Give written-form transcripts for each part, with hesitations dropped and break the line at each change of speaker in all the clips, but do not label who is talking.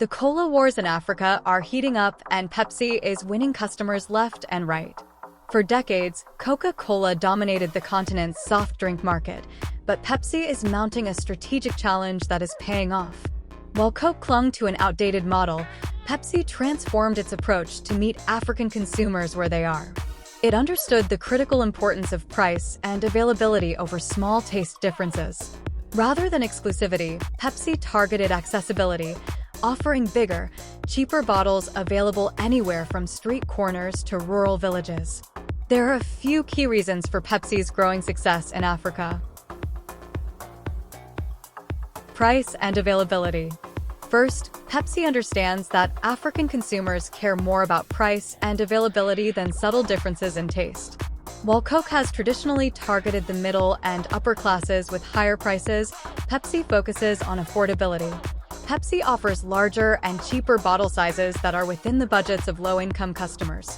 The cola wars in Africa are heating up, and Pepsi is winning customers left and right. For decades, Coca Cola dominated the continent's soft drink market, but Pepsi is mounting a strategic challenge that is paying off. While Coke clung to an outdated model, Pepsi transformed its approach to meet African consumers where they are. It understood the critical importance of price and availability over small taste differences. Rather than exclusivity, Pepsi targeted accessibility, offering bigger, cheaper bottles available anywhere from street corners to rural villages. There are a few key reasons for Pepsi's growing success in Africa. Price and availability. First, Pepsi understands that African consumers care more about price and availability than subtle differences in taste. While Coke has traditionally targeted the middle and upper classes with higher prices, Pepsi focuses on affordability. Pepsi offers larger and cheaper bottle sizes that are within the budgets of low-income customers.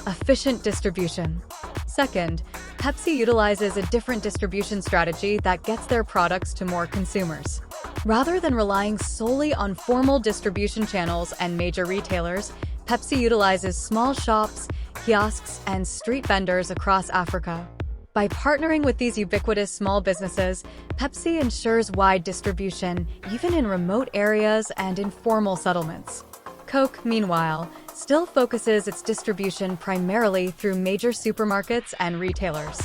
Efficient distribution. Second, Pepsi utilizes a different distribution strategy that gets their products to more consumers. Rather than relying solely on formal distribution channels and major retailers, Pepsi utilizes small shops, kiosks, and street vendors across Africa. By partnering with these ubiquitous small businesses, Pepsi ensures wide distribution, even in remote areas and informal settlements. Coke, meanwhile, still focuses its distribution primarily through major supermarkets and retailers.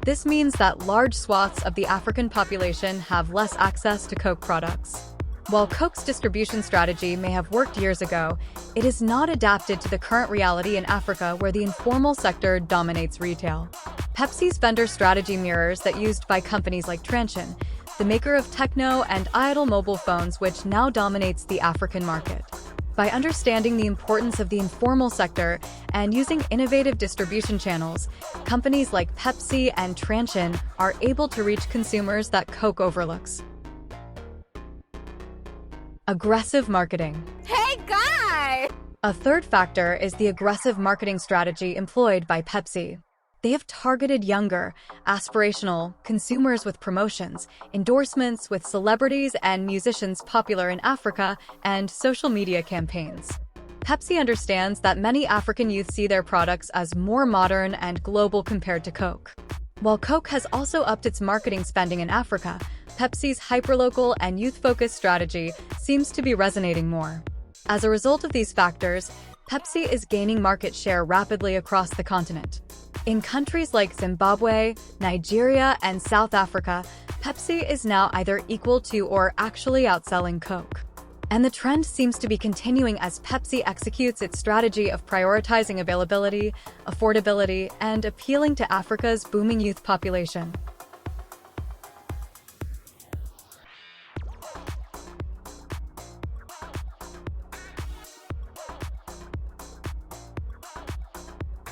This means that large swaths of the African population have less access to Coke products. While Coke's distribution strategy may have worked years ago, it is not adapted to the current reality in Africa where the informal sector dominates retail. Pepsi's vendor strategy mirrors that used by companies like Transsion, the maker of Techno and Idle mobile phones, which now dominates the African market. By understanding the importance of the informal sector and using innovative distribution channels, companies like Pepsi and Transsion are able to reach consumers that Coke overlooks. Aggressive marketing.
Hey, guy!
A third factor is the aggressive marketing strategy employed by Pepsi. They have targeted younger, aspirational consumers with promotions, endorsements with celebrities and musicians popular in Africa, and social media campaigns. Pepsi understands that many African youth see their products as more modern and global compared to Coke. While Coke has also upped its marketing spending in Africa, Pepsi's hyperlocal and youth-focused strategy seems to be resonating more. As a result of these factors, Pepsi is gaining market share rapidly across the continent. In countries like Zimbabwe, Nigeria, and South Africa, Pepsi is now either equal to or actually outselling Coke. And the trend seems to be continuing as Pepsi executes its strategy of prioritizing availability, affordability, and appealing to Africa's booming youth population.